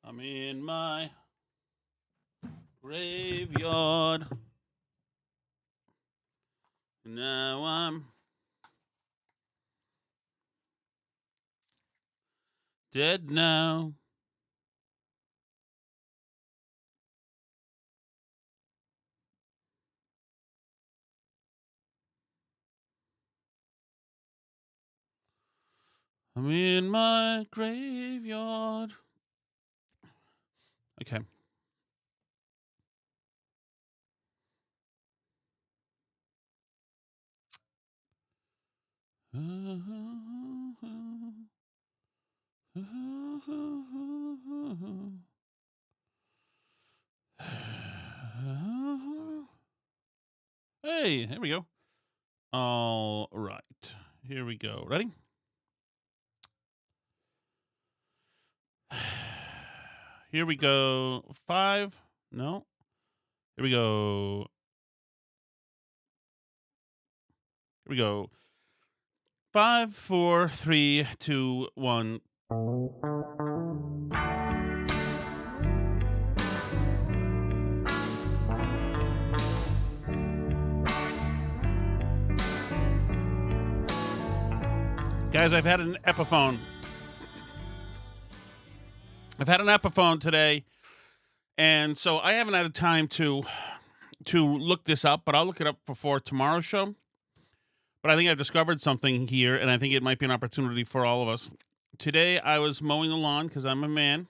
I'm in my graveyard. Now I'm dead now. I'm in my graveyard. Okay. Hey, here we go. All right. Here we go. Ready? Here we go. 5. No. Here we go. Here we go. 5, 4, 3, 2, 1. Guys, I've had an Epiphone. Today, and so I haven't had time to look this up, but I'll look it up before tomorrow's show. But I think I've discovered something here, and I think it might be an opportunity for all of us. Today, I was mowing the lawn because I'm a man.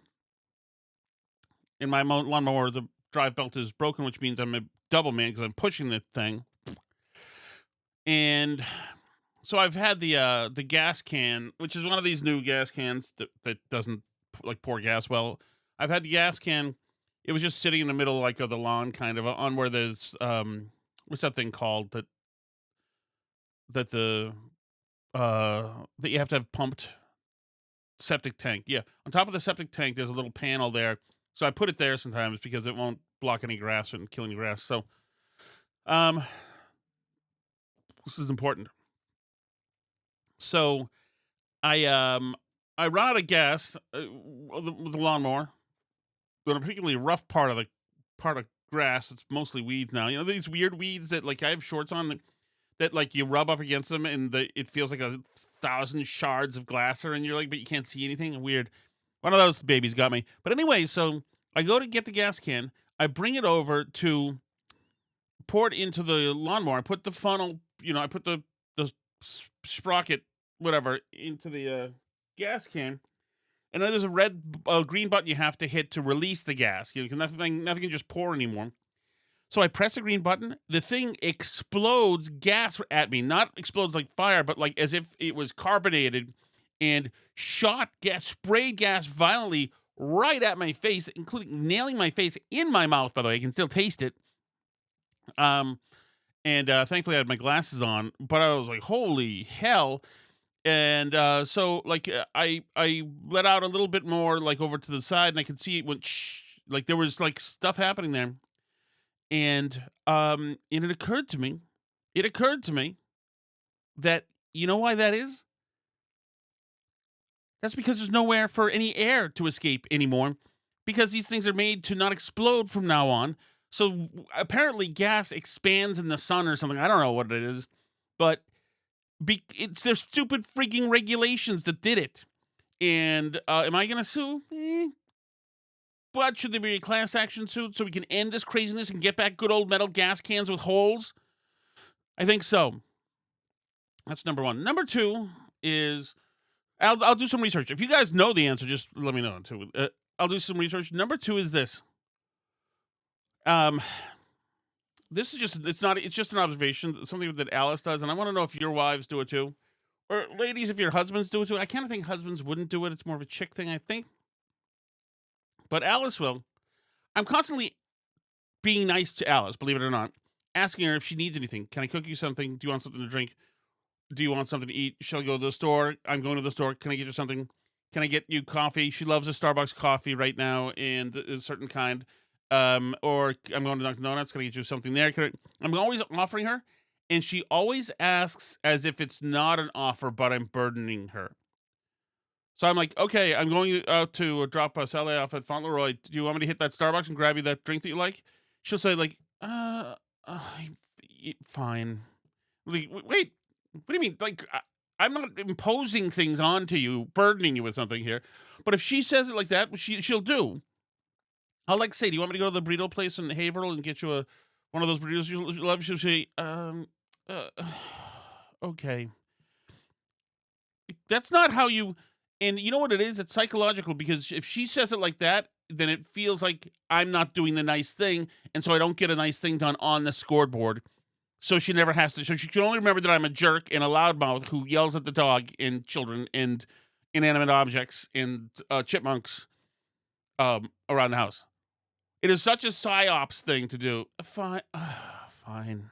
In my lawnmower, the drive belt is broken, which means I'm a double man because I'm pushing the thing. And so I've had the gas can, which is one of these new gas cans that doesn't like pour gas well. I've had the gas can. It was just sitting in the middle like of the lawn, kind of on where there's what's that thing called that the that you have to have pumped septic tank. Yeah, on top of the septic tank, there's a little panel there. So I put it there sometimes because it won't block any grass and kill any grass. So um, this is important. So I run out of gas with the lawnmower on a particularly rough part of grass. It's mostly weeds now. You know these weird weeds that like I have shorts on that like you rub up against them and it feels like 1,000 shards of glass are in your leg, but you can't see anything. Weird. One of those babies got me. But anyway, so I go to get the gas can. I bring it over to pour it into the lawnmower. I put the funnel, I put the sprocket, whatever, into the gas can. And then there's a green button you have to hit to release the gas. Because nothing can just pour anymore. So I press the green button. The thing explodes gas at me. Not explodes like fire, but like as if it was carbonated and sprayed gas violently right at my face, including nailing my face in my mouth, by the way. I can still taste it. And thankfully I had my glasses on, but I was like, holy hell. And so like I let out a little bit more like over to the side and I could see it went like there was like stuff happening there. And it occurred to me that you know why that is? That's because there's nowhere for any air to escape anymore because these things are made to not explode from now on. So apparently gas expands in the sun or something. I don't know what it is, but it's their stupid freaking regulations that did it. And am I going to sue? But should there be a class action suit so we can end this craziness and get back good old metal gas cans with holes? I think so. That's number one. Number two is I'll do some research. If you guys know the answer, just let me know too. I'll do some research. Number two is this. This is it's just an observation, something that Alice does, and I want to know if your wives do it too. Or ladies, if your husbands do it too. I kind of think husbands wouldn't do it. It's more of a chick thing, I think. But Alice will. I'm constantly being nice to Alice, believe it or not. Asking her if she needs anything. Can I cook you something? Do you want something to drink? Do you want something to eat? Shall I go to the store? I'm going to the store. Can I get you something? Can I get you coffee? She loves a Starbucks coffee right now and a certain kind. Or I'm going to Dunkin' Donuts. Can I get you something there? I'm always offering her, and she always asks as if it's not an offer, but I'm burdening her. So I'm like, okay, I'm going out to drop Sally off at Fauntleroy. Do you want me to hit that Starbucks and grab you that drink that you like? She'll say like, uh fine. Like, wait, what do you mean? Like, I'm not imposing things onto you, burdening you with something here. But if she says it like that, which she'll do. I'll like say, do you want me to go to the burrito place in Haverhill and get you a one of those burritos you love? She'll say, uh, okay. That's not how you. And you know what it is? It's psychological because if she says it like that, then it feels like I'm not doing the nice thing, and so I don't get a nice thing done on the scoreboard. So she never has to. So she can only remember that I'm a jerk and a loudmouth who yells at the dog and children and inanimate objects and chipmunks around the house. It is such a psyops thing to do. Fine, fine,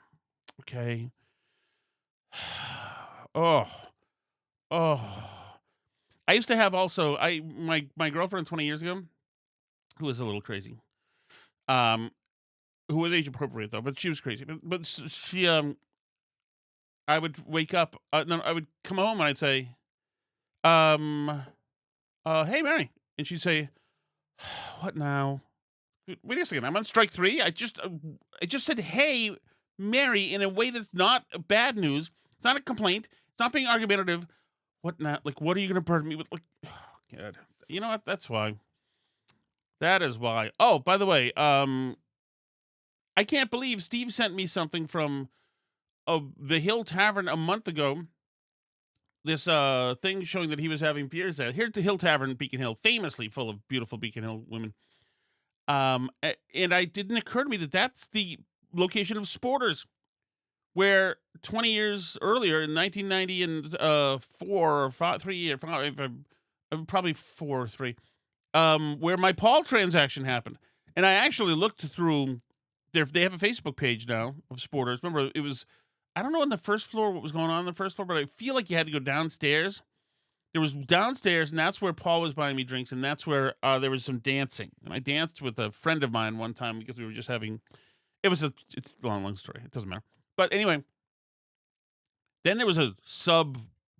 okay. Oh, oh. I used to have also my girlfriend 20 years ago, who was a little crazy. Um, who was age appropriate though, but she was crazy. But she I would wake up. No, I would come home and I'd say, um, hey Mary, and she'd say, what now? Wait a second, I'm on strike three. I just said, hey Mary, in a way that's not bad news. It's not a complaint. It's not being argumentative. What now? Like, what are you going to burden me with? Like, oh, God. You know what? That's why. That is why. Oh, by the way, I can't believe Steve sent me something from the Hill Tavern a month ago. This thing showing that he was having beers there. Here at the Hill Tavern, Beacon Hill, famously full of beautiful Beacon Hill women. And I didn't occur to me that that's the location of Sporters, where 20 years earlier in 1990 and 3 or 5, probably 4 or 3, where my Paul transaction happened. And I actually looked through they have a Facebook page now of Sporters. Remember, it was, I don't know on the first floor what was going on the first floor, but I feel like you had to go downstairs. There was downstairs, and that's where Paul was buying me drinks, and that's where there was some dancing. And I danced with a friend of mine one time because we were just having. It's a long story. It doesn't matter. But anyway, then there was a sub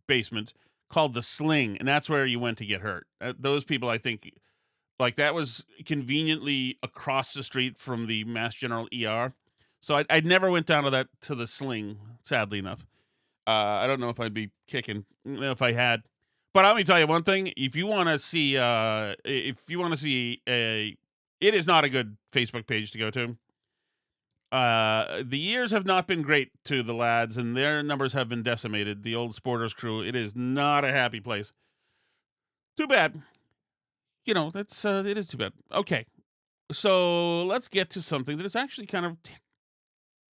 basement called the Sling, and that's where you went to get hurt. Those people, I think, like that was conveniently across the street from the Mass General ER. So I never went down to the Sling, sadly enough. I don't know if I'd be kicking if I had. But let me tell you one thing: if you want to see, it is not a good Facebook page to go to. The years have not been great to the lads, and their numbers have been decimated. The old Sporters crew. It is not a happy place. Too bad. You know, that's it is too bad. Okay, so let's get to something that is actually kind of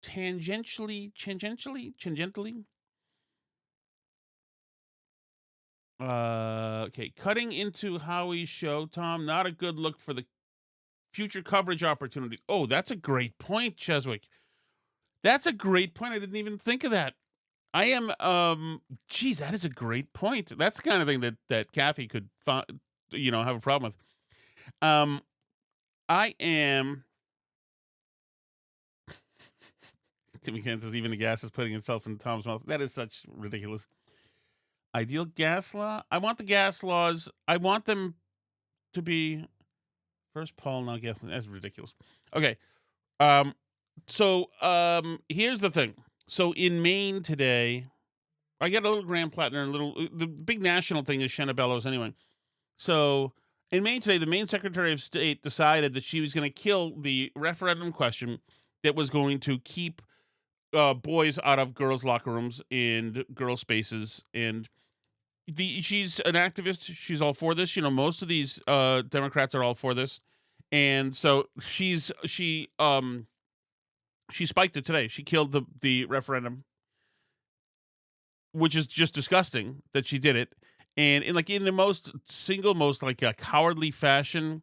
tangentially. Okay, cutting into Howie's show, Tom. Not a good look for the future coverage opportunities. Oh, that's a great point, Cheswick. That's a great point. I didn't even think of that. I am geez, that is a great point. That's the kind of thing that Kathy could have a problem with. I am Timmy Ken says even the gas is putting itself in Tom's mouth. That is such ridiculous. Ideal gas law? I want the gas laws. I want them to be first Paul, now gas. That's ridiculous. Okay. Here's the thing. So in Maine today, I got a little Graham Platner, the big national thing is Shenna Bellows anyway. So in Maine today, the Maine Secretary of State decided that she was going to kill the referendum question that was going to keep boys out of girls' locker rooms and girls' spaces. And she's an activist. She's all for this. You know, most of these Democrats are all for this. And so she spiked it today. She killed the referendum, which is just disgusting that she did it. And in the most cowardly fashion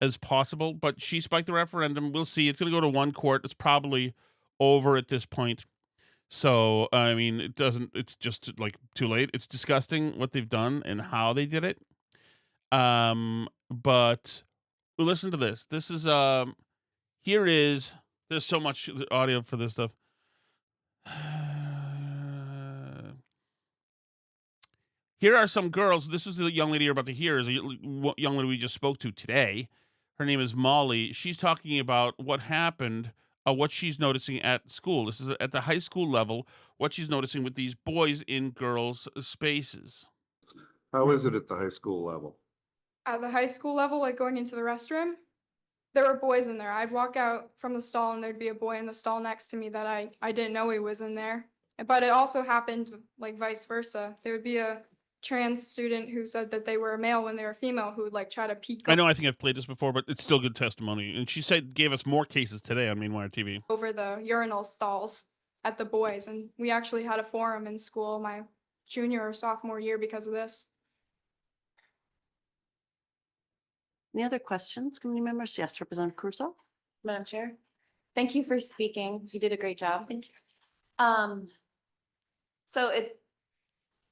as possible. But she spiked the referendum. We'll see. It's going to go to one court. It's probably over at this point. So, I mean, it's just like too late. It's disgusting what they've done and how they did it. But listen to this. This is, there's so much audio for this stuff. Here are some girls. This is the young lady you're about to hear. Is a young lady we just spoke to today. Her name is Molly. She's talking about what happened, what she's noticing at school. This is at the high school level. What she's noticing with these boys in girls' spaces. How is it at the high school level? At the high school level, like going into the restroom, there were boys in there. I'd walk out from the stall and there'd be a boy in the stall next to me that I didn't know he was in there. But it also happened like vice versa. There would be a trans student who said that they were a male when they were female who would like try to peek I know. I think I've played this before, but it's still good testimony. And she said gave us more cases today on Mainwire TV. over the urinal stalls at the boys. And we actually had a forum in school my junior or sophomore year because of this. Any other questions, committee members? Yes, Representative Crusoe. Madam Chair, thank you for speaking. You did a great job. Thank you. So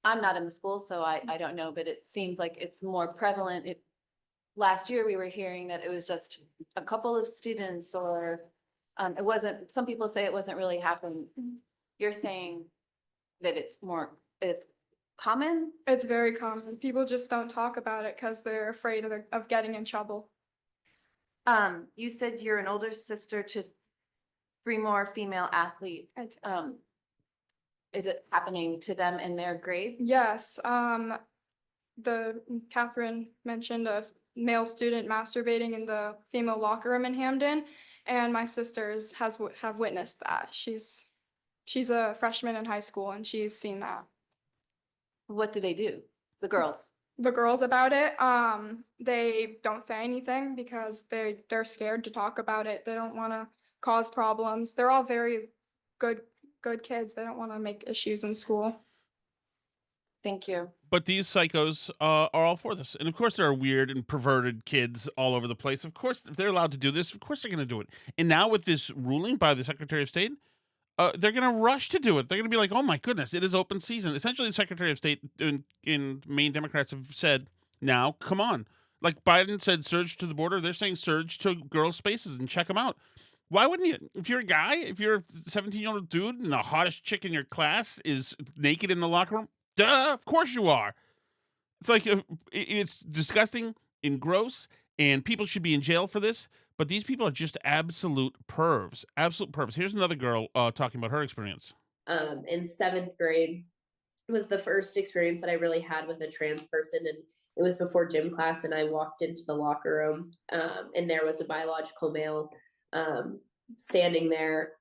I'm not in the school, so I don't know, but it seems like it's more prevalent. Last year, we were hearing that it was just a couple of students or it wasn't, some people say it wasn't really happening. You're saying that it's common? It's very common. People just don't talk about it because they're afraid of getting in trouble. You said you're an older sister to 3 more female athletes. Is it happening to them in their grade? Yes, Catherine mentioned a male student masturbating in the female locker room in Hamden, and my sisters have witnessed that. She's a freshman in high school and she's seen that. What do they do? The girls? The girls about it, they don't say anything because they're scared to talk about it. They don't want to cause problems. They're all very good kids. They don't want to make issues in school. Thank you. But these psychos are all for this. And of course, there are weird and perverted kids all over the place. Of course, if they're allowed to do this, of course they're going to do it. And now with this ruling by the Secretary of State, they're going to rush to do it. They're going to be like, oh my goodness, it is open season. Essentially, the Secretary of State in Maine Democrats have said, now, come on. Like Biden said, surge to the border. They're saying surge to girls' spaces and check them out. Why wouldn't you? If you're a guy, if you're a 17-year-old dude and the hottest chick in your class is naked in the locker room, duh, of course you are. It's like, it's disgusting and gross, and people should be in jail for this. But these people are just absolute pervs. Absolute pervs. Here's another girl talking about her experience. In 7th grade was the first experience that I really had with a trans person. And it was before gym class, and I walked into the locker room, and there was a biological male standing there.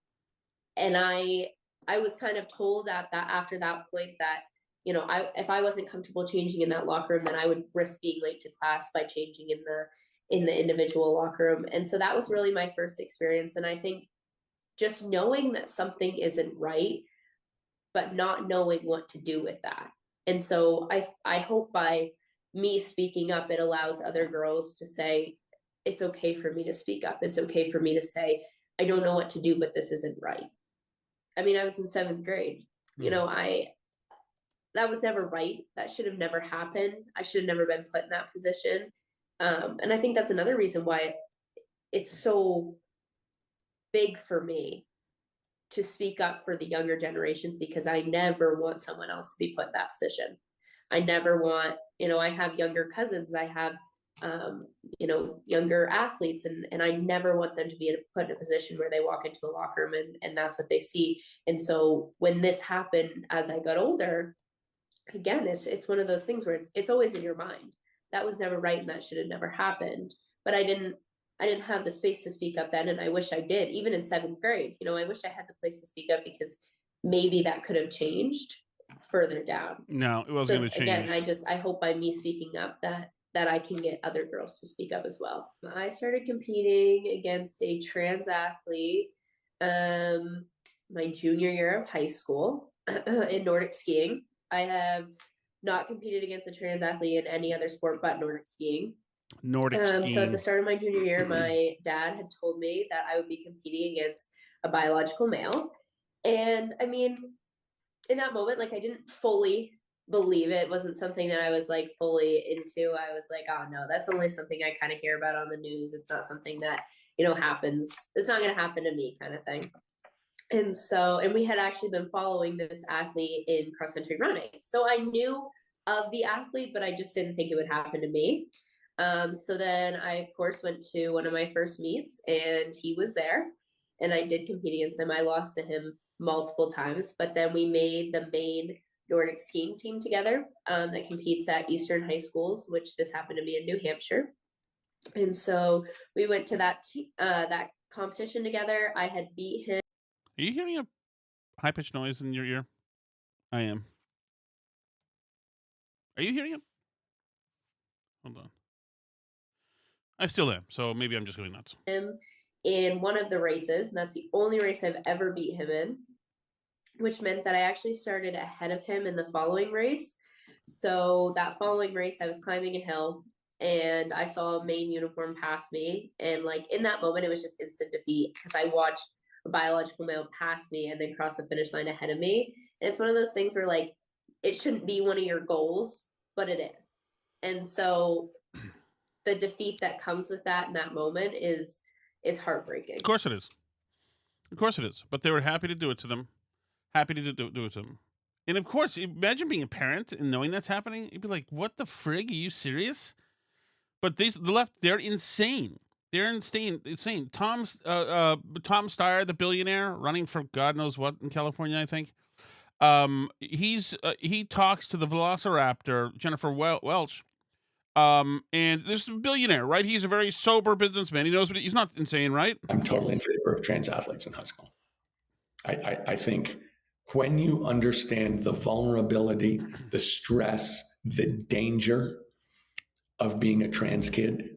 And I was kind of told after that point that, you know, if I wasn't comfortable changing in that locker room, then I would risk being late to class by changing in the individual locker room. And so that was really my first experience. And I think just knowing that something isn't right, but not knowing what to do with that. And so I hope by me speaking up, it allows other girls to say, it's okay for me to speak up. It's okay for me to say, I don't know what to do, but this isn't right. I mean, I was in 7th grade, you know, that was never right. That should have never happened. I should have never been put in that position. And I think that's another reason why it's so big for me to speak up for the younger generations, because I never want someone else to be put in that position. I never want, you know, I have younger cousins, I have, you know, younger athletes, and I never want them to be put in a position where they walk into a locker room and that's what they see. And so when this happened as I got older, again, it's one of those things where it's always in your mind. That was never right and that should have never happened. But I didn't have the space to speak up then, and I wish I did. Even in 7th grade, you know, I wish I had the place to speak up, because maybe that could have changed further down. No, it wasn't going to change. Again, I hope by me speaking up that I can get other girls to speak up as well. I started competing against a trans athlete my junior year of high school in Nordic skiing. I have not competed against a trans athlete in any other sport but Nordic skiing. Skiing. So at the start of my junior year, my dad had told me that I would be competing against a biological male. And I mean, in that moment, like, I didn't fully believe it. It wasn't something that I was like fully into. I was like, oh no, that's only something I kind of hear about on the news. It's not something that, you know, happens. It's not going to happen to me, kind of thing. And we had actually been following this athlete in cross country running. So I knew of the athlete, but I just didn't think it would happen to me. So then I, of course, went to one of my first meets, and he was there, and I did compete against him. I lost to him multiple times, but then we made the Maine Nordic skiing team together that competes at Eastern high schools, which this happened to be in New Hampshire. And so we went to that competition together. I had beat him. Are you hearing a high-pitched noise in your ear? I am. Are you hearing it? Hold on. I still am, so maybe I'm just going nuts. In one of the races, and that's the only race I've ever beat him in, which meant that I actually started ahead of him in the following race. So that following race, I was climbing a hill, and I saw a Maine uniform pass me. And like in that moment, it was just instant defeat because I watched a biological male pass me and then cross the finish line ahead of me. And it's one of those things where like, it shouldn't be one of your goals, but it is. And so the defeat that comes with that in that moment is heartbreaking. Of course it is. Of course it is. But they were happy to do it to them. Happy to do it to them. And of course, imagine being a parent and knowing that's happening. You'd be like, what the frig? Are you serious? But the left, they're insane. They're insane. Tom Steyer, the billionaire, running for God knows what in California, I think. He talks to the Velociraptor, Jennifer Welch. And this is a billionaire, right? He's a very sober businessman. He knows what he's not insane, right? I'm totally in favor of trans athletes in high school. I think when you understand the vulnerability, the stress, the danger of being a trans kid,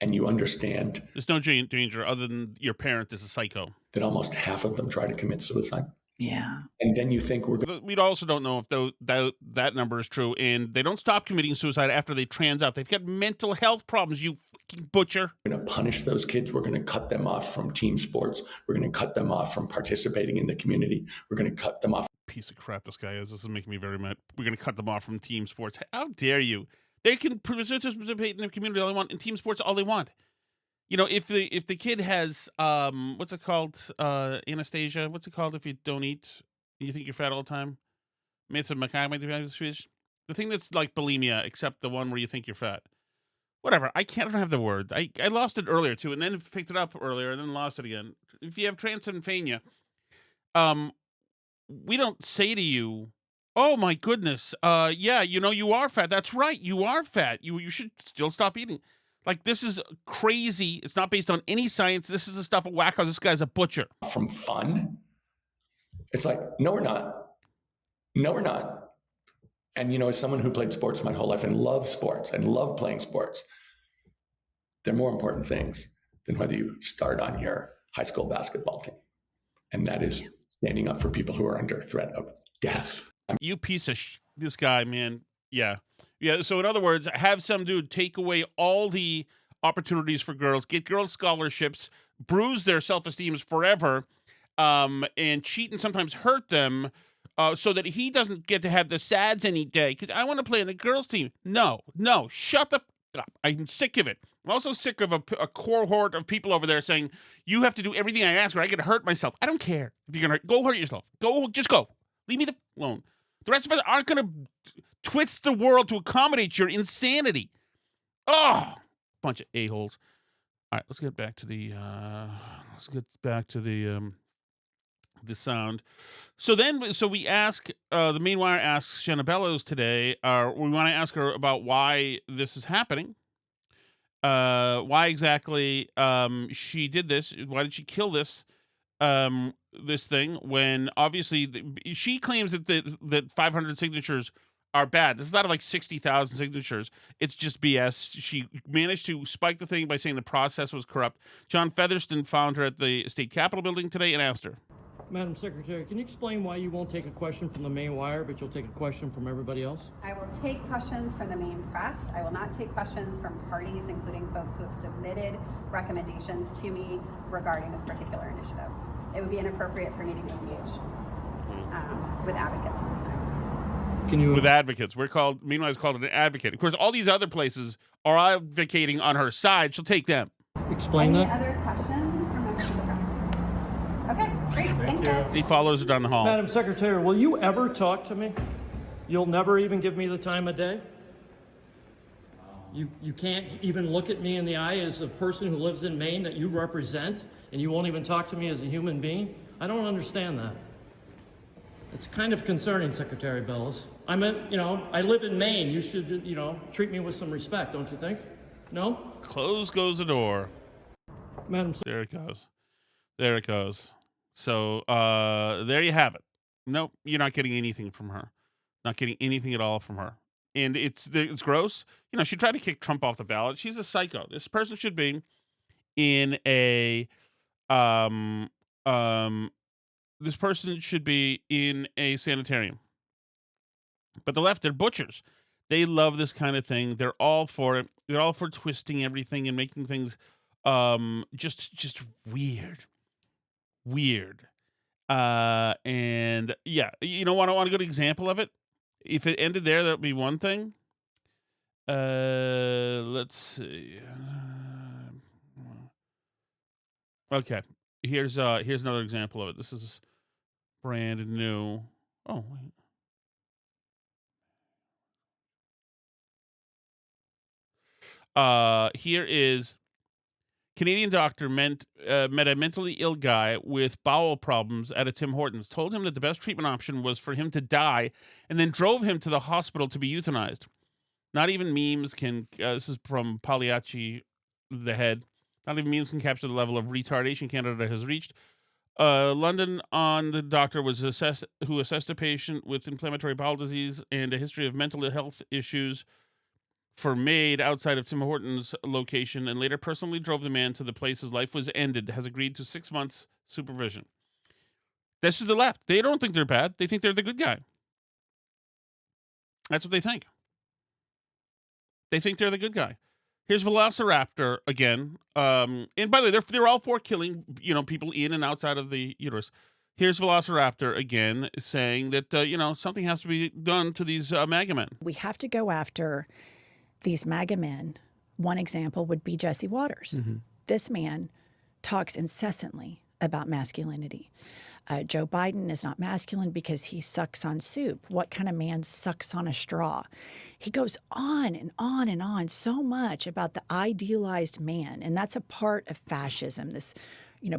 and you understand there's no danger other than your parent is a psycho. That almost half of them try to commit suicide. Yeah. And then you think we also don't know if that number is true, and they don't stop committing suicide after they trans out. They've got mental health problems, you fucking butcher. We're going to punish those kids. We're going to cut them off from team sports. We're going to cut them off from participating in the community. We're going to cut them off. Piece of crap this guy is. This is making me very mad. We're going to cut them off from team sports. How dare you? They can participate in the community all they want, in team sports all they want. You know, if the kid has what's it called, Anastasia? What's it called if you don't eat and you think you're fat all the time? The thing that's like bulimia, except the one where you think you're fat. Whatever. I don't have the word. I lost it earlier too, and then picked it up earlier, and then lost it again. If you have transymphania, we don't say to you, "Oh my goodness, yeah, you know you are fat." That's right, you are fat. You should still stop eating. Like, this is crazy. It's not based on any science. This is the stuff of wacko. This guy's a butcher. From fun. It's like, no, we're not. No, we're not. And, you know, as someone who played sports my whole life and loves sports and love playing sports, they're more important things than whether you start on your high school basketball team. And that is standing up for people who are under threat of death. You piece of this guy, man. Yeah. So in other words, have some dude take away all the opportunities for girls, get girls scholarships, bruise their self-esteem forever, and cheat and sometimes hurt them, so that he doesn't get to have the sads any day. Because I want to play on the girls' team. No, shut the up. I'm sick of it. I'm also sick of a cohort of people over there saying, you have to do everything I ask or I get to hurt myself. I don't care if you're going to go hurt yourself. Just go. Leave me alone. The rest of us aren't going to twist the world to accommodate your insanity. Oh, bunch of a-holes. All right, let's get back to the the sound. So we ask, the Maine Wire asks Shenna Bellows today, we want to ask her about why this is happening. Why exactly she did this. Why did she kill this this thing when obviously she claims that 500 signatures are bad. This is out of like 60,000 signatures. It's just BS. She managed to spike the thing by saying the process was corrupt. John Featherston found her at the state capitol building today and asked her, Madam Secretary, can you explain why you won't take a question from the Maine Wire, but you'll take a question from everybody else? I will take questions from the Maine press. I will not take questions from parties, including folks who have submitted recommendations to me regarding this particular initiative. It would be inappropriate for me to engage with advocates on this matter. With advocates. Meanwhile, it's called an advocate. Of course, all these other places are advocating on her side. She'll take them. Explain Any that. other questions from members of the press? Okay, great. Thanks, guys. He follows her down the hall. Madam Secretary, will you ever talk to me? You'll never even give me the time of day? You can't even look at me in the eye as a person who lives in Maine that you represent, and you won't even talk to me as a human being? I don't understand that. It's kind of concerning, Secretary Bellows. I live in Maine. You should, treat me with some respect, don't you think? No? Close goes the door. Madam There it goes. There it goes. So there you have it. Nope, you're not getting anything from her. Not getting anything at all from her. And it's gross. She tried to kick Trump off the ballot. She's a psycho. This person should be in a this person should be in a sanitarium. But the left, they're butchers. They love this kind of thing. They're all for it. They're all for twisting everything and making things just weird. Weird. And yeah, want a good example of it? If it ended there, that would be one thing. Let's see. Okay. Here's another example of it. This is brand new. Oh, wait. Here is Canadian doctor met a mentally ill guy with bowel problems at a Tim Hortons, told him that the best treatment option was for him to die, and then drove him to the hospital to be euthanized. Not even memes can, this is from Pagliacci, the head, not even memes can capture the level of retardation Canada has reached. London on the doctor who assessed a patient with inflammatory bowel disease and a history of mental health issues for Maid outside of Tim Hortons location, and later personally drove the man to the place his life was ended, has agreed to 6 months supervision. This is the left. They don't think they're bad. They think they're the good guy. That's what they think. They think they're the good guy. Here's Velociraptor again. And by the way, they're all for killing, people in and outside of the uterus. Here's Velociraptor again saying that, something has to be done to these MAGA men. We have to go after these MAGA men. One example would be Jesse Waters. Mm-hmm. This man talks incessantly about masculinity. Joe Biden is not masculine because he sucks on soup. What kind of man sucks on a straw? He goes on and on and on so much about the idealized man. And that's a part of fascism, this,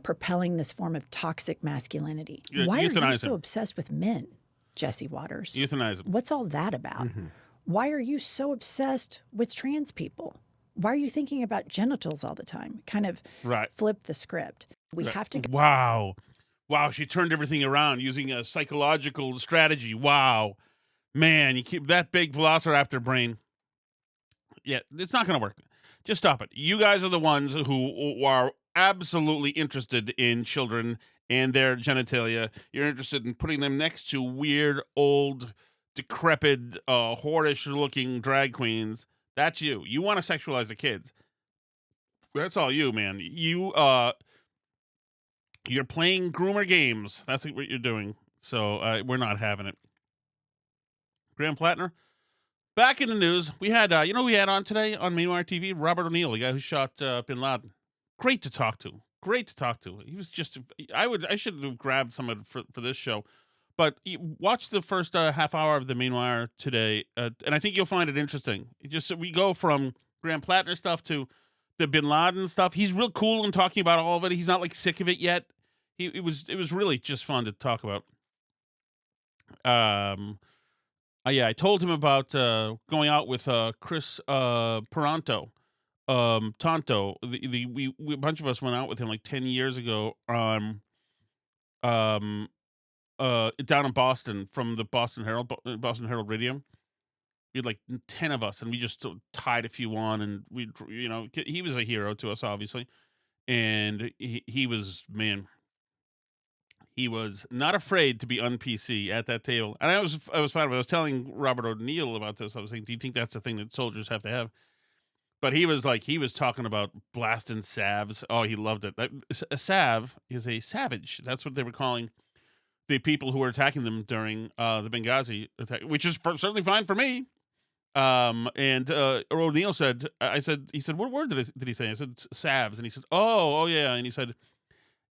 propelling this form of toxic masculinity. Why are you so obsessed with men, Jesse Waters? Euthanize them. What's all that about? Mm-hmm. Why are you so obsessed with trans people? Why are you thinking about genitals all the time? Kind of flip the script. We have to. Wow, she turned everything around using a psychological strategy. Wow, man, you keep that big Velociraptor brain. Yeah, it's not going to work. Just stop it. You guys are the ones who are absolutely interested in children and their genitalia. You're interested in putting them next to weird, old, decrepit, whorish-looking drag queens. That's you. You want to sexualize the kids. That's all you, man. You're playing groomer games. That's what you're doing. So we're not having it. Graham Platner, back in the news. We had, who we had on today on Maine TV? Robert O'Neill, the guy who shot Bin Laden. Great to talk to. He was just, I should have grabbed some of it for this show. But watch the first half hour of the Maine Wire today, and I think you'll find it interesting. We go from Graham Platner stuff to the Bin Laden stuff. He's real cool in talking about all of it. He's not like sick of it yet. It was really just fun to talk about. I told him about going out with Chris Tonto. We a bunch of us went out with him like 10 years ago on down in Boston from the Boston Herald Radio. We had like 10 of us, and we just tied a few on, and he was a hero to us, obviously. And he was, man, he was not afraid to be un-PC at that table. And I was fine. I was telling Robert O'Neill about this. I was saying, do you think that's the thing that soldiers have to have? But he was talking about blasting salves. Oh, he loved it. A salve is a savage. That's what they were calling the people who were attacking them during the Benghazi attack, which is certainly fine for me. And O'Neill said, he said, what word did he say? I said, salves. And he said, oh yeah. And he said,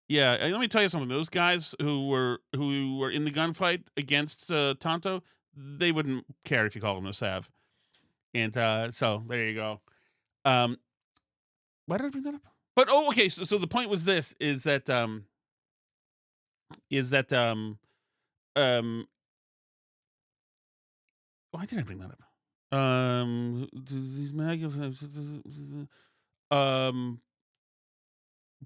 yeah, let me tell you something. Those guys who were in the gunfight against Tonto, they wouldn't care if you call them a Sav. And so there you go. Why did I bring that up? But okay. So the point was this: is that why did I bring that up? These a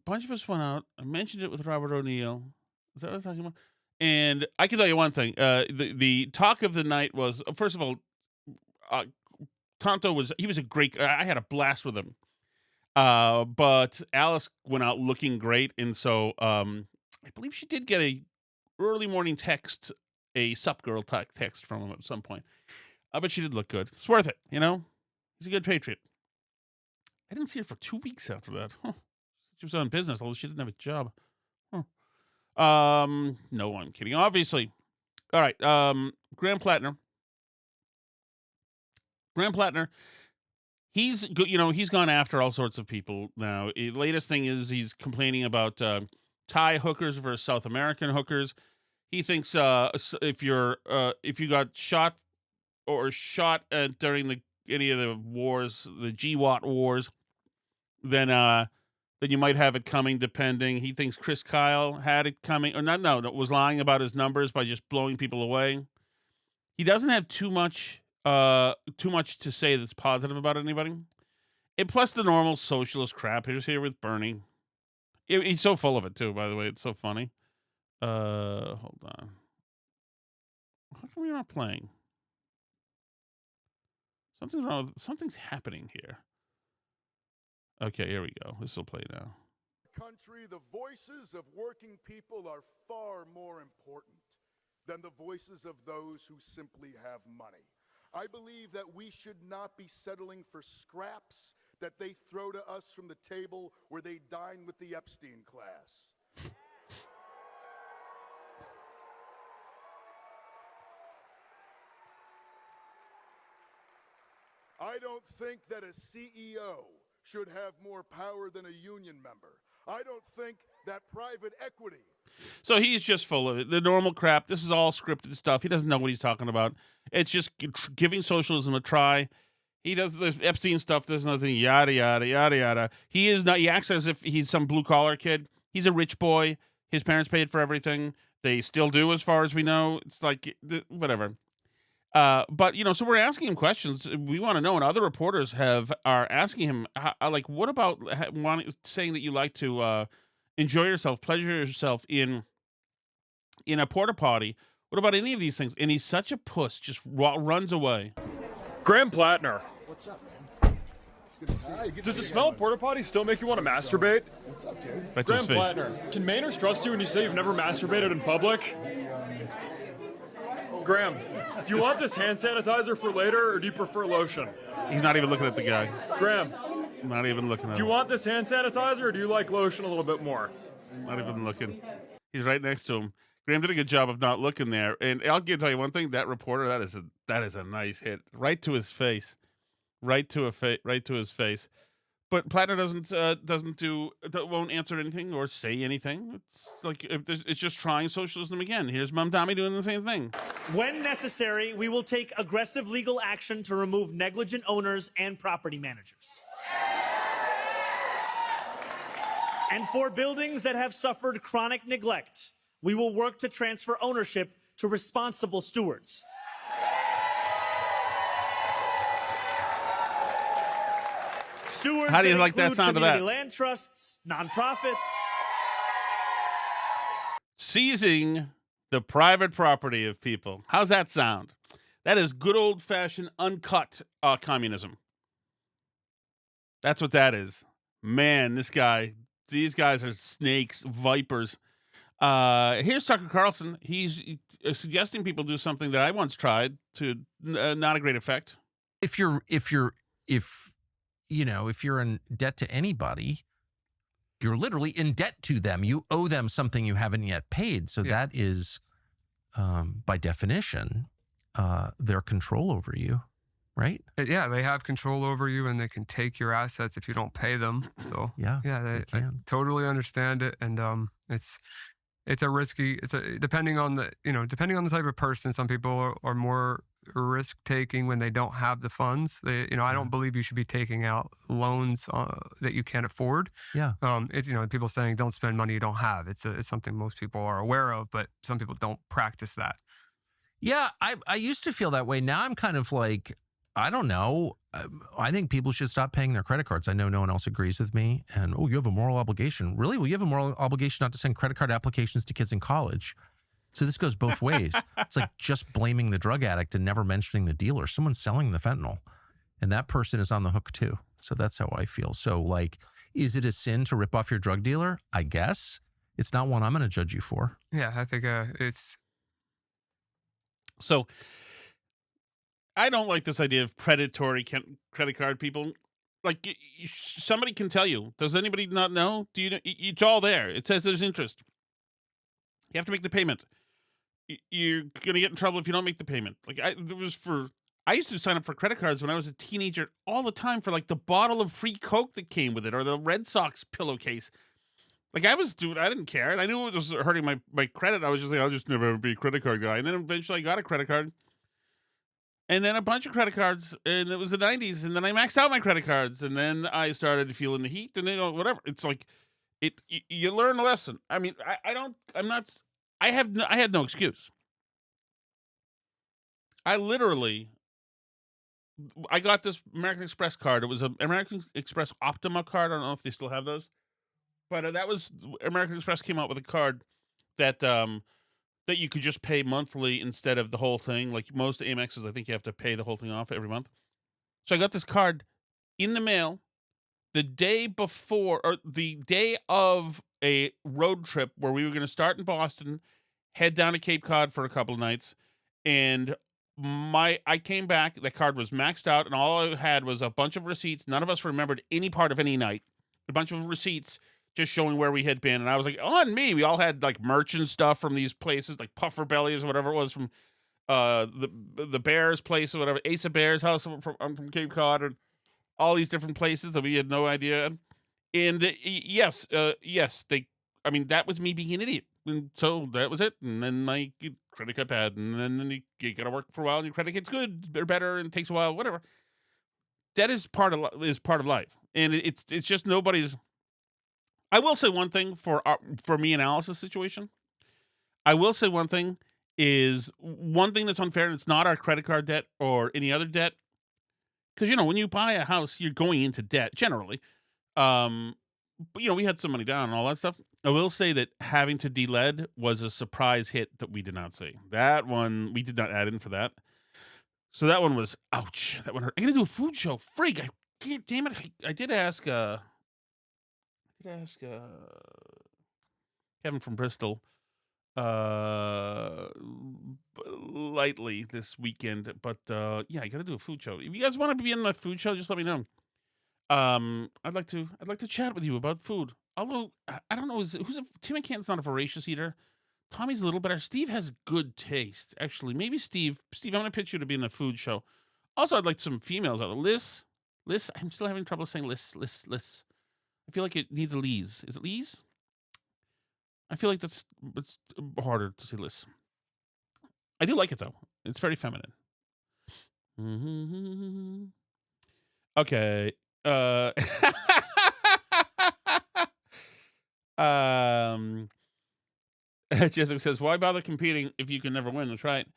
bunch of us went out. I mentioned it with Robert O'Neill. Is that what I was talking about? And I can tell you one thing. The talk of the night was, first of all, Tonto was a great. I had a blast with him. But Alice went out looking great, and so I believe she did get a early morning text, a sup girl text from him at some point. But she did look good. It's worth it, you know. He's a good patriot. I didn't see her for 2 weeks after that. Huh. She was on business, although she didn't have a job. Huh. No, I'm kidding. Obviously. All right. Graham Platner. He's good. You know, he's gone after all sorts of people now. The latest thing is he's complaining about Thai hookers versus South American hookers. He thinks if you got shot during any of the wars, the GWAT wars, then you might have it coming. Depending, he thinks Chris Kyle had it coming, or not. No, was lying about his numbers by just blowing people away. He doesn't have too much to say that's positive about anybody. And plus the normal socialist crap. Here's here with Bernie. He's so full of it too. By the way, it's so funny. Hold on. How come you're not playing? Something's wrong. Something's happening here. Okay, here we go. This will play now. Country, the voices of working people are far more important than the voices of those who simply have money. I believe that we should not be settling for scraps that they throw to us from the table where they dine with the Epstein class. I don't think that a CEO should have more power than a union member. I don't think that private equity. So he's just full of it. The normal crap. This is all scripted stuff. He doesn't know what he's talking about. It's just giving socialism a try. He does this Epstein stuff. There's nothing. Yada yada yada yada. He is not. He acts as if he's some blue collar kid. He's a rich boy. His parents paid for everything. They still do, as far as we know. It's like whatever. But you know, so we're asking him questions. We want to know, and other reporters are asking him, like, what about saying that you like to enjoy yourself, pleasure yourself in a porta potty? What about any of these things? And he's such a puss, just runs away. Graham Platner. What's up, man? It's good to see you. Does the smell of porta potty still make you want to masturbate? What's up, dude? Right Graham Platner. Can Mainers trust you when you say you've never masturbated in public? Graham, do you want this hand sanitizer for later, or do you prefer lotion? He's not even looking at the guy. Graham, not even looking at him. Do you want this hand sanitizer, or do you like lotion a little bit more? Not even looking. He's right next to him. Graham did a good job of not looking there. And I'll tell you one thing: that reporter, that is a nice hit, right to his face, right to his face. But Platner won't answer anything or say anything. It's like it's just trying socialism again. Here's Mum Tommy doing the same thing. When necessary, we will take aggressive legal action to remove negligent owners and property managers. And for buildings that have suffered chronic neglect, we will work to transfer ownership to responsible stewards. Stewards How do you like that sound of that? Land trusts, nonprofits. Seizing the private property of people. How's that sound? That is good old-fashioned uncut communism. That's what that is. Man, these guys are snakes, vipers. Here's Tucker Carlson. He's suggesting people do something that I once tried to not a great effect. If you're in debt to anybody, you're literally in debt to them. You owe them something you haven't yet paid. So that is, by definition, their control over you, right? Yeah, they have control over you, and they can take your assets if you don't pay them. So I totally understand it, and it's a risky, depending on the, depending on the type of person, some people are more risk taking when they don't have the funds. I don't believe you should be taking out loans that you can't afford. Yeah. It's, people saying don't spend money you don't have. It's something most people are aware of, but some people don't practice that. Yeah, I used to feel that way. Now I'm kind of like, I don't know. I think people should stop paying their credit cards. I know no one else agrees with me. And, oh, you have a moral obligation. Really? Well, you have a moral obligation not to send credit card applications to kids in college. So this goes both ways. It's like just blaming the drug addict and never mentioning the dealer. Someone's selling the fentanyl, and that person is on the hook too. So that's how I feel. So, like, is it a sin to rip off your drug dealer? I guess. It's not one I'm going to judge you for. Yeah, I think it's... So I don't like this idea of predatory credit card people. Like, somebody can tell you. Does anybody not know? Do you know? It's all there. It says there's interest. You have to make the payment. You're gonna get in trouble if you don't make the payment. Like, I used to sign up for credit cards when I was a teenager all the time for like the bottle of free Coke that came with it or the Red Sox pillowcase. Like, I didn't care. And I knew it was hurting my credit. I was just like, I'll just never be a credit card guy. And then eventually I got a credit card. And then a bunch of credit cards. And it was the 90s. And then I maxed out my credit cards. And then I started feeling the heat. And whatever. It's like, you learn a lesson. I mean, I had no excuse. I got this American Express card. It was an American Express Optima card. I don't know if they still have those. But that was American Express came out with a card that that you could just pay monthly instead of the whole thing. Like most Amexes, I think you have to pay the whole thing off every month. So I got this card in the mail the day before or the day of a road trip where we were going to start in Boston, head down to Cape Cod for a couple of nights, and I came back. The card was maxed out, and all I had was a bunch of receipts. None of us remembered any part of any night. A bunch of receipts just showing where we had been. And I was like, on me. We all had like merch and stuff from these places, like Puffer Bellies or whatever it was from the Bears place or whatever, Ace of Bears house from Cape Cod, and all these different places that we had no idea. And yes, that was me being an idiot. And so that was it. And then my credit got bad. And then you got to work for a while and your credit gets good or better and it takes a while, whatever. That is part of life. And it's just nobody's. I will say one thing for me analysis situation. I will say one thing that's unfair, and it's not our credit card debt or any other debt. Because, when you buy a house, you're going into debt generally. But, we had some money down and all that stuff. I will say that having to de-lead was a surprise hit that we did not see. That one, we did not add in for that. So that one was, ouch, that one hurt. I'm going to do a food show. Freak, I can't, damn it. I did ask Kevin from Bristol lightly this weekend, but yeah, I got to do a food show. If you guys want to be in the food show, just let me know. I'd like to chat with you about food. Although I don't know, Tim McCann's not a voracious eater. Tommy's a little better. Steve has good taste, actually. Maybe Steve, I'm gonna pitch you to be in the food show. Also, I'd like some females out there. Liz. I'm still having trouble saying Liz. I feel like it needs a Liz. Is it Liz? I feel like it's harder to say Liz. I do like it though. It's very feminine. Mm-hmm. Okay. Jessica says, why bother competing if you can never win? That's right.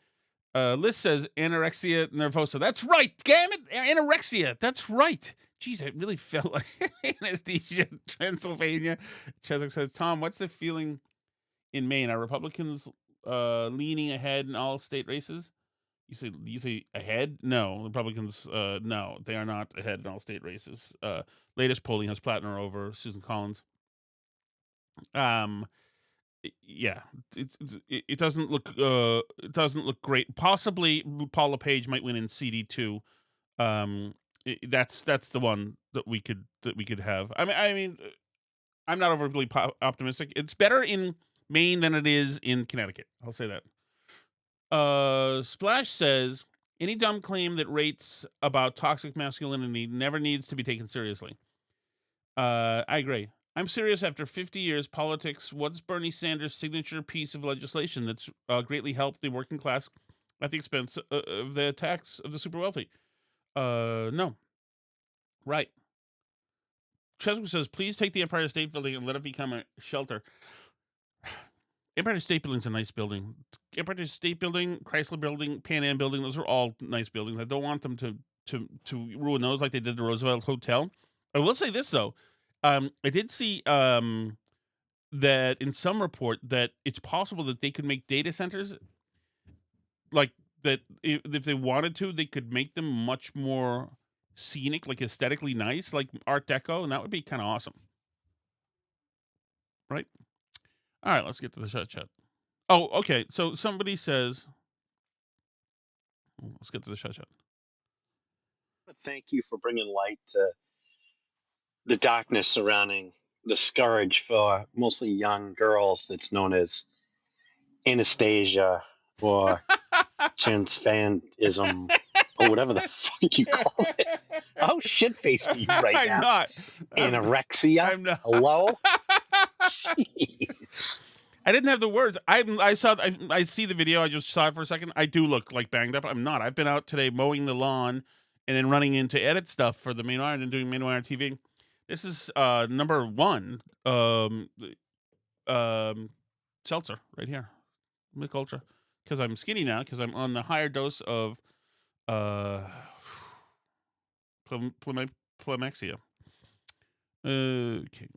Liz says anorexia nervosa. That's right. Damn it. Anorexia. That's right. Jeez, I really felt like anesthesia in Transylvania. Jessica says, Tom, what's the feeling in Maine? Are Republicans leaning ahead in all state races? You say ahead? No, Republicans. No, they are not ahead in all state races. Latest polling has Platner over Susan Collins. Yeah, it doesn't look great. Possibly Paul LePage might win in CD2. That's the one that we could have. I mean, I'm not overly optimistic. It's better in Maine than it is in Connecticut. I'll say that. Splash says any dumb claim that rates about toxic masculinity never needs to be taken seriously. I agree. I'm serious. After 50 years, politics, what's Bernie Sanders' signature piece of legislation that's greatly helped the working class at the expense of the tax of the super wealthy? No. Right. Cheswick says, please take the Empire State Building and let it become a shelter. Empire State Building's a nice building. Empire State Building, Chrysler Building, Pan Am Building, those are all nice buildings. I don't want them to ruin those like they did the Roosevelt Hotel. I will say this, though. I did see that in some report that it's possible that they could make data centers like that if they wanted to, they could make them much more scenic, like aesthetically nice, like Art Deco, and that would be kind of awesome. Right? All right, let's get to the chat. Oh, okay. So somebody says, let's get to the chat. Thank you for bringing light to the darkness surrounding the scourge for mostly young girls that's known as Anastasia or transfandism or whatever the fuck you call it. How shit-faced are you right I'm now? not. Anorexia? I'm not. Hello? Jeez. I didn't have the words. I see the video. I just saw it for a second. I do look like banged up. I'm not. I've been out today mowing the lawn and then running in to edit stuff for the Main Wire and doing Main Wire TV. This is number one seltzer right here. Milk Ultra. Because I'm skinny now, because I'm on the higher dose of Plemexia. Okay.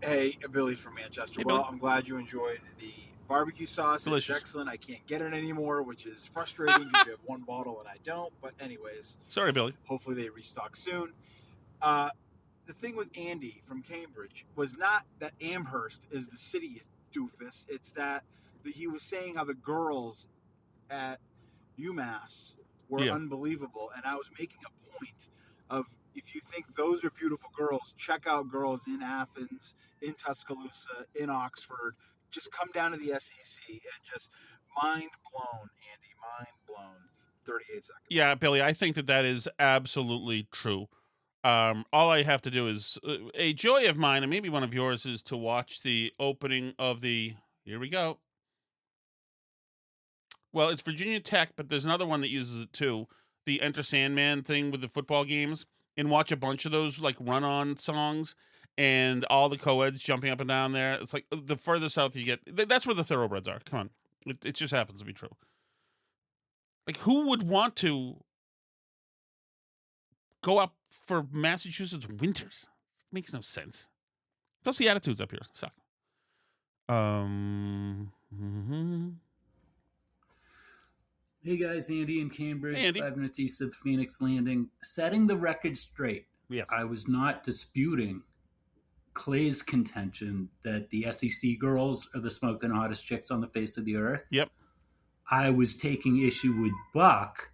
Hey, Billy from Manchester. Hey, well, Billy. I'm glad you enjoyed the barbecue sauce. Delicious. It's excellent. I can't get it anymore, which is frustrating because you have one bottle and I don't. But anyways, Sorry, Billy. hopefully they restock soon. The thing with Andy from Cambridge was not that Amherst is the city doofus. It's that he was saying how the girls at UMass were unbelievable. And I was making a point of, if you think those are beautiful girls, check out girls in Athens, in Tuscaloosa, in Oxford. Just come down to the SEC and just mind blown, Andy, mind blown. 38 seconds. Yeah, Billy, I think that is absolutely true. All I have to do is a joy of mine, and maybe one of yours, is to watch the opening of the. Here we go. Well, it's Virginia Tech, but there's another one that uses it too. The Enter Sandman thing with the football games, and watch a bunch of those like run-on songs, and all the co-eds jumping up and down there. It's like the further south you get, that's where the thoroughbreds are. Come on, it just happens to be true. Like, who would want to go up for Massachusetts winters? It makes no sense. Plus, the attitudes up here suck. Hey guys, Andy in Cambridge, Hey, Andy. 5 minutes east of Phoenix Landing. Setting the record straight. Yes. I was not disputing Clay's contention that the SEC girls are the smoking hottest chicks on the face of the earth. Yep. I was taking issue with Buck.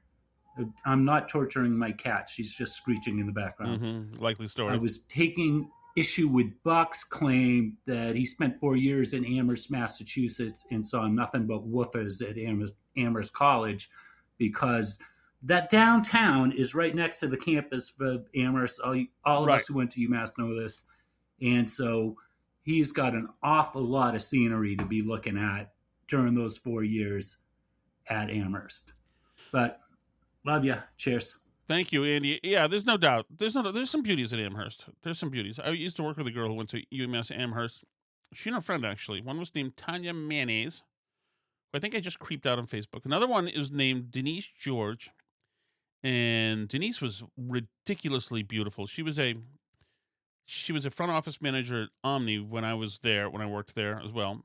I'm not torturing my cat. She's just screeching in the background. Likely story. I was taking issue with Buck's claim that he spent 4 years in Amherst, Massachusetts, and saw nothing but woofers at Amherst College, because that downtown is right next to the campus for Amherst. All of us who went to UMass know this. And so he's got an awful lot of scenery to be looking at during those 4 years at Amherst. But love you. Cheers. Thank you, Andy. Yeah, there's no doubt. There's some beauties at Amherst. There's some beauties. I used to work with a girl who went to UMass Amherst. She and her friend, actually. One was named Tanya Mayonnaise. I think I just creeped out on Facebook. Another one is named Denise George. And Denise was ridiculously beautiful. She was a front office manager at Omni when I was there, when I worked there as well. And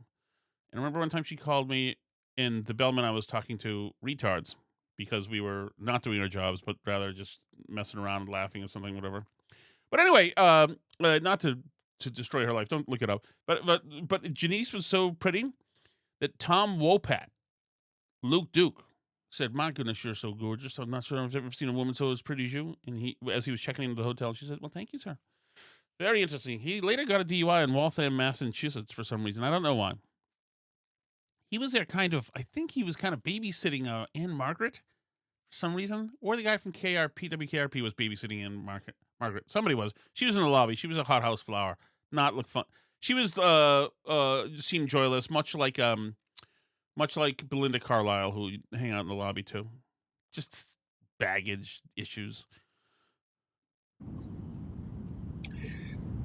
I remember one time she called me, and the bellman I was talking to retards, because we were not doing our jobs, but rather just messing around and laughing or something, whatever. But anyway, not to destroy her life. Don't look it up. But Janice was so pretty that Tom Wopat, Luke Duke, said, "My goodness, you're so gorgeous. I'm not sure I've ever seen a woman so as pretty as you." And as he was checking into the hotel, she said, "Well, thank you, sir." Very interesting. He later got a DUI in Waltham, Massachusetts for some reason. I don't know why. He was there I think he was kind of babysitting Anne Margaret for some reason. Or the guy from WKRP was babysitting Anne Margaret. Somebody was. She was in the lobby. She was a hothouse flower. Not look fun. She was seemed joyless, much like Belinda Carlisle, who hang out in the lobby too. Just baggage issues.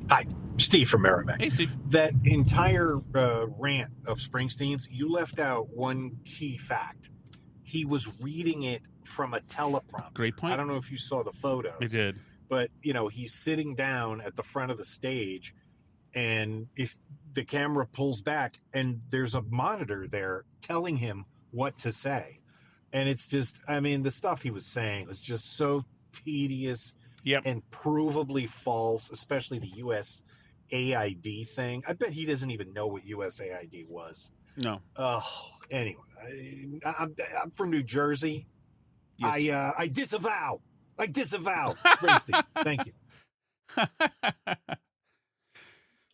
Hi, Steve from Merrimack. Hey, Steve. That entire rant of Springsteen's, you left out one key fact. He was reading it from a teleprompter. Great point. I don't know if you saw the photos. I did. But, he's sitting down at the front of the stage, and if the camera pulls back, and there's a monitor there telling him what to say. And it's just, the stuff he was saying was just so tedious and provably false, especially the USAID thing. I bet he doesn't even know what USAID was. No. Anyway, I'm from New Jersey. Yes. I disavow Springsteen. Thank you.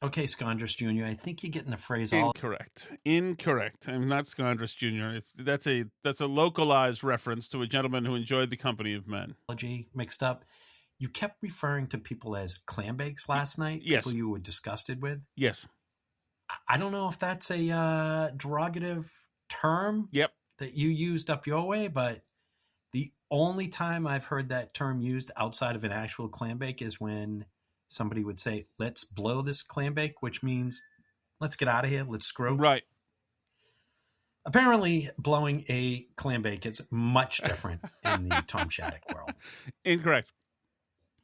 Okay, Scondrus Jr., I think you're getting the phrase Incorrect. I'm not Scondrus Jr. That's a localized reference to a gentleman who enjoyed the company of men. Mixed up. You kept referring to people as clambakes last night. Yes. People you were disgusted with. Yes. I don't know if that's a derogative term. Yep. That you used up your way, but the only time I've heard that term used outside of an actual clambake is when somebody would say, let's blow this clambake, which means let's get out of here. Let's screw. Right. Apparently, blowing a clambake is much different in the Tom Shattuck world. Incorrect.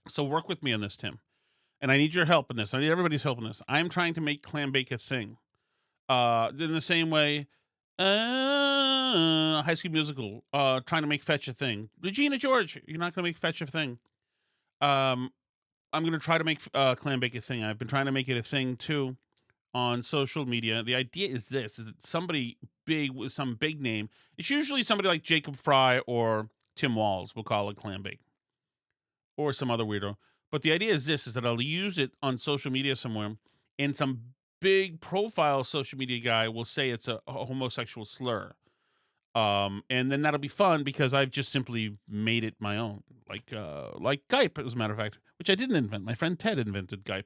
So work with me on this, Tim. And I need your help in this. I need everybody's help in this. I'm trying to make clambake a thing. In the same way, High School Musical, trying to make fetch a thing. Regina George, you're not going to make fetch a thing. I'm going to try to make clambake a thing. I've been trying to make it a thing, too, on social media. The idea is this, is that somebody big with some big name, it's usually somebody like Jacob Fry or Tim Walz, we'll call it clambake, or some other weirdo. But the idea is this, is that I'll use it on social media somewhere, and some big profile social media guy will say it's a homosexual slur. And then that'll be fun because I've just simply made it my own. Like Gype, as a matter of fact, which I didn't invent. My friend Ted invented Gype.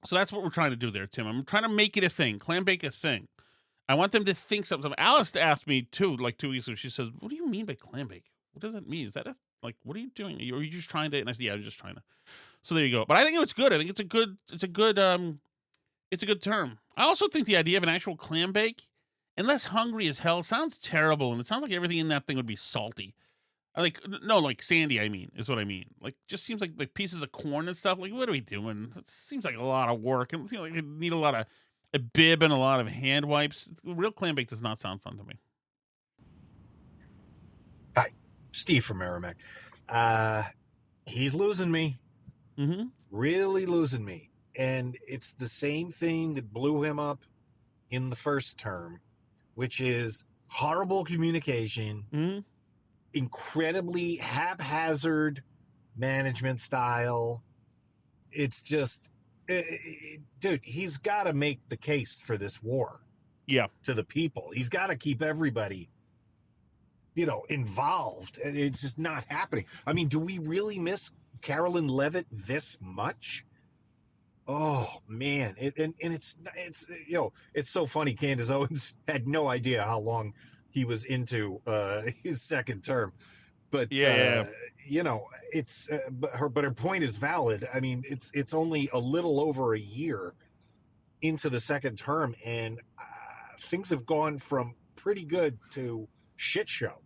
So that's what we're trying to do there, Tim. I'm trying to make it a thing, clambake a thing. I want them to think something. Alice asked me too, like 2 weeks ago. She says, "What do you mean by clambake? What does that mean? Is that what are you doing? Or are you just trying to?" And I said, "Yeah, I'm just trying to." So there you go. But I think it's good. I think it's a good term. I also think the idea of an actual clambake, unless hungry as hell, sounds terrible, and it sounds like everything in that thing would be salty. Like sandy, is what I mean. Like, just seems like pieces of corn and stuff. Like, what are we doing? It seems like a lot of work. It seems like I need a lot of a bib and a lot of hand wipes. Real clambake does not sound fun to me. Hi, Steve from Merrimack. He's losing me. Mm-hmm. Really losing me. And it's the same thing that blew him up in the first term, which is horrible communication, incredibly haphazard management style. It's just, dude, he's got to make the case for this war. Yeah. To the people. He's got to keep everybody, involved. And it's just not happening. I mean, do we really miss Carolyn Levitt this much? Oh man. It's so funny. Candace Owens had no idea how long he was into his second term, but it's but her point is valid. I mean, it's only a little over a year into the second term, and things have gone from pretty good to shit show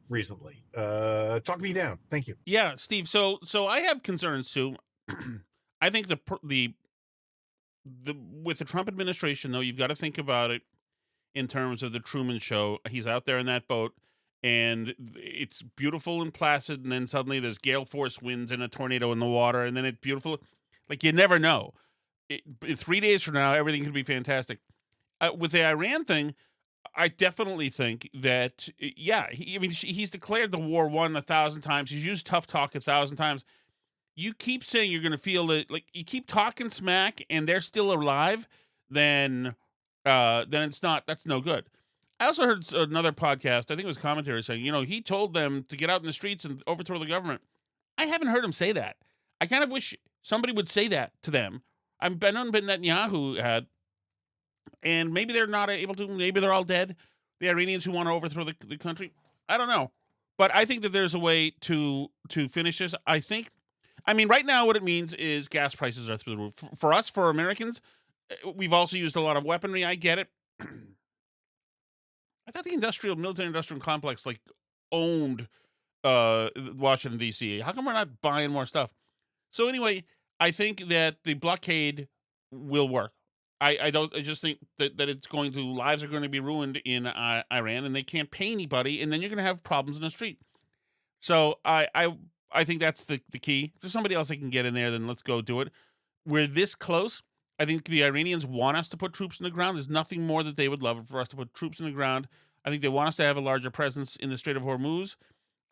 recently. Talk me down. Thank you. Yeah, Steve. So I have concerns too. I think the with the Trump administration, though, you've got to think about it in terms of the Truman Show. He's out there in that boat, and it's beautiful and placid, and then suddenly there's gale force winds and a tornado in the water, and then it's beautiful. Like, you never know. 3 days from now, everything could be fantastic. With the Iran thing, I definitely think that, he's declared the war won 1,000 times. He's used tough talk 1,000 times. You keep saying you're going to feel it, like you keep talking smack and they're still alive, then it's not, that's no good. I also heard another podcast, I think it was commentary, saying, he told them to get out in the streets and overthrow the government. I haven't heard him say that. I kind of wish somebody would say that to them. I know Netanyahu had, and maybe they're not able to. Maybe they're all dead. The Iranians who want to overthrow the country. I don't know, but I think that there's a way to finish this. I mean, right now, what it means is gas prices are through the roof. For us, for Americans, we've also used a lot of weaponry. I get it. I thought the military-industrial complex owned Washington, D.C. How come we're not buying more stuff? So anyway, I think that the blockade will work. I just think that it's going to, lives are going to be ruined in Iran, and they can't pay anybody, and then you're going to have problems in the street. So I think that's the key. If there's somebody else that can get in there, then let's go do it. We're this close. I think the Iranians want us to put troops in the ground. There's nothing more that they would love for us to put troops in the ground. I think they want us to have a larger presence in the Strait of Hormuz.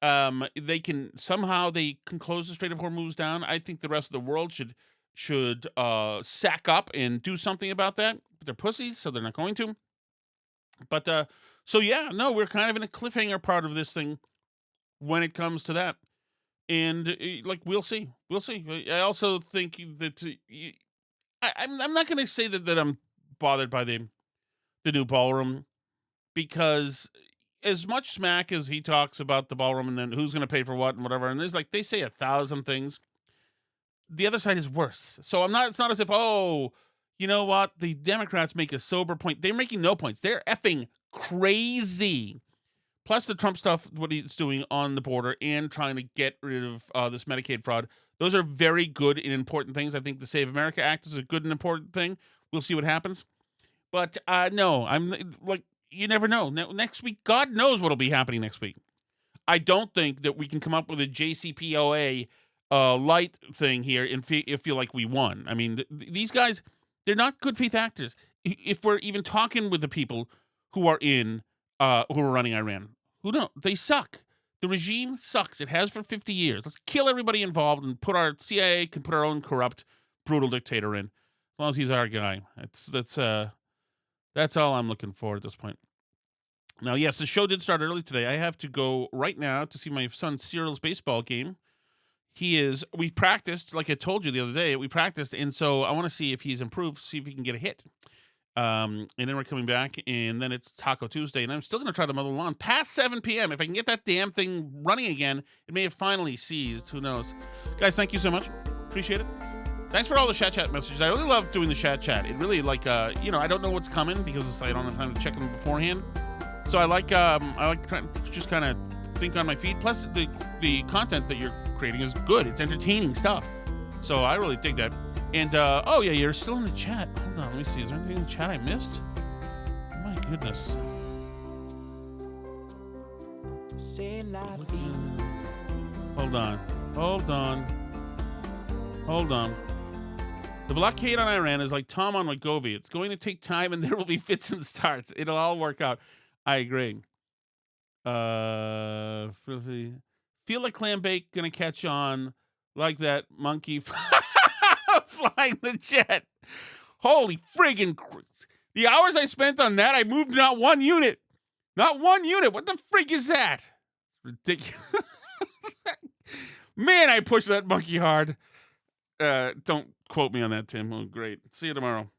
They can close the Strait of Hormuz down. I think the rest of the world should sack up and do something about that. But they're pussies, so they're not going to. But we're kind of in a cliffhanger part of this thing when it comes to that. And we'll see. I also think that I'm not going to say that I'm bothered by the new ballroom, because as much smack as he talks about the ballroom and then who's going to pay for what and whatever, and there's they say 1,000 things. The other side is worse. So it's not as if, you know what? The Democrats make a sober point. They're making no points. They're effing crazy. Plus the Trump stuff, what he's doing on the border and trying to get rid of this Medicaid fraud. Those are very good and important things. I think the Save America Act is a good and important thing. We'll see what happens. But no, I'm you never know. Next week, God knows what'll be happening next week. I don't think that we can come up with a JCPOA light thing here and feel like we won. I mean, these guys, they're not good faith actors. If we're even talking with the people who are running Iran, they suck. The regime sucks. It has for 50 years. Let's kill everybody involved and put our CIA can put our own corrupt, brutal dictator in. As long as he's our guy. That's all I'm looking for at this point. Now, yes, the show did start early today. I have to go right now to see my son Cyril's baseball game. We practiced, like I told you the other day, and so I want to see if he's improved, see if he can get a hit. And then we're coming back, and then it's Taco Tuesday, and I'm still going to try to mow the lawn past 7 p.m. If I can get that damn thing running again, it may have finally seized. Who knows? Guys, thank you so much. Appreciate it. Thanks for all the chat messages. I really love doing the chat. It really, I don't know what's coming because I don't have time to check them beforehand. So I like trying to just kind of think on my feed. Plus, the content that you're creating is good. It's entertaining stuff. So I really dig that. And, you're still in the chat. Hold on, let me see. Is there anything in the chat I missed? Oh, my goodness. C'est La Vie. Hold on. The blockade on Iran is like Tom on Wegovy. It's going to take time, and there will be fits and starts. It'll all work out. I agree. Feel like clam bake gonna catch on like that monkey flying the jet. Holy friggin' the hours I spent on that, I moved not one unit. What the frig is that? Ridiculous. Man, I pushed that monkey hard. Don't quote me on that, Tim. Oh, great. See you tomorrow.